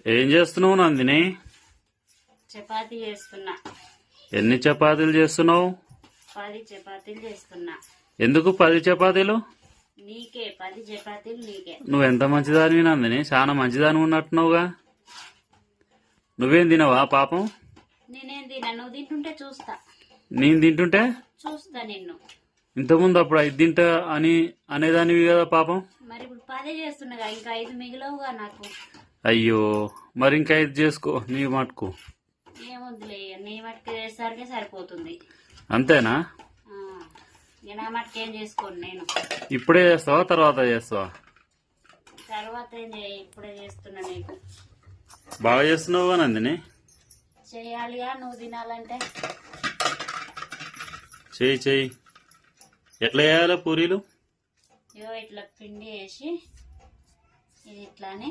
ఏం చేస్తున్నావు నందిని? చపాతీ చేస్తున్నా. ఎన్ని చపాతీలు చేస్తున్నావు? 10 చపాతీలు చేస్తున్నా. ఎందుకు 10 చపాతీలు? నీకే 10 చపాతీలు నీకే. నువ్వెంత మంచిదానివి నందిని, చాలా మంచిదాని ఉన్నట్టున్నావుగా. నువ్వేం తినవా పాపం? నేనేం తినా, నువ్వు తింటుంటే చూస్తా. నేను తింటుంటే చూస్తా నిన్ను. ఇంతకుముందు అప్పుడు 5 తింటా అని అనేదానివి కదా పాపం. మరి ఇప్పుడు 10 చేస్తున్నాగా, ఇంకా 5 మిగిలవుగా నాకు. అయ్యో, మరి ఇంకా 5 చేసుకో నీ మటుకు. ఏముందిలే, నీ మట్టుకు చేసరికే సరిపోతుంది. అంతేనా? ఇక నా మట్టుకు ఏం చేసుకోండి నేను. ఇప్పుడే చేస్తావా తర్వాత చేస్తావా? తర్వాత ఏం ఇప్పుడే చేస్తున్నా. నీకు బాగా చేస్తున్నావుగా నందిని. చేయాలిగా, నువ్వు తినాలంటే. చెయ్యి. ఎట్లా చేయాలో పూరీలు? ఇట్లా పిండి వేసి ఇది ఇట్లానే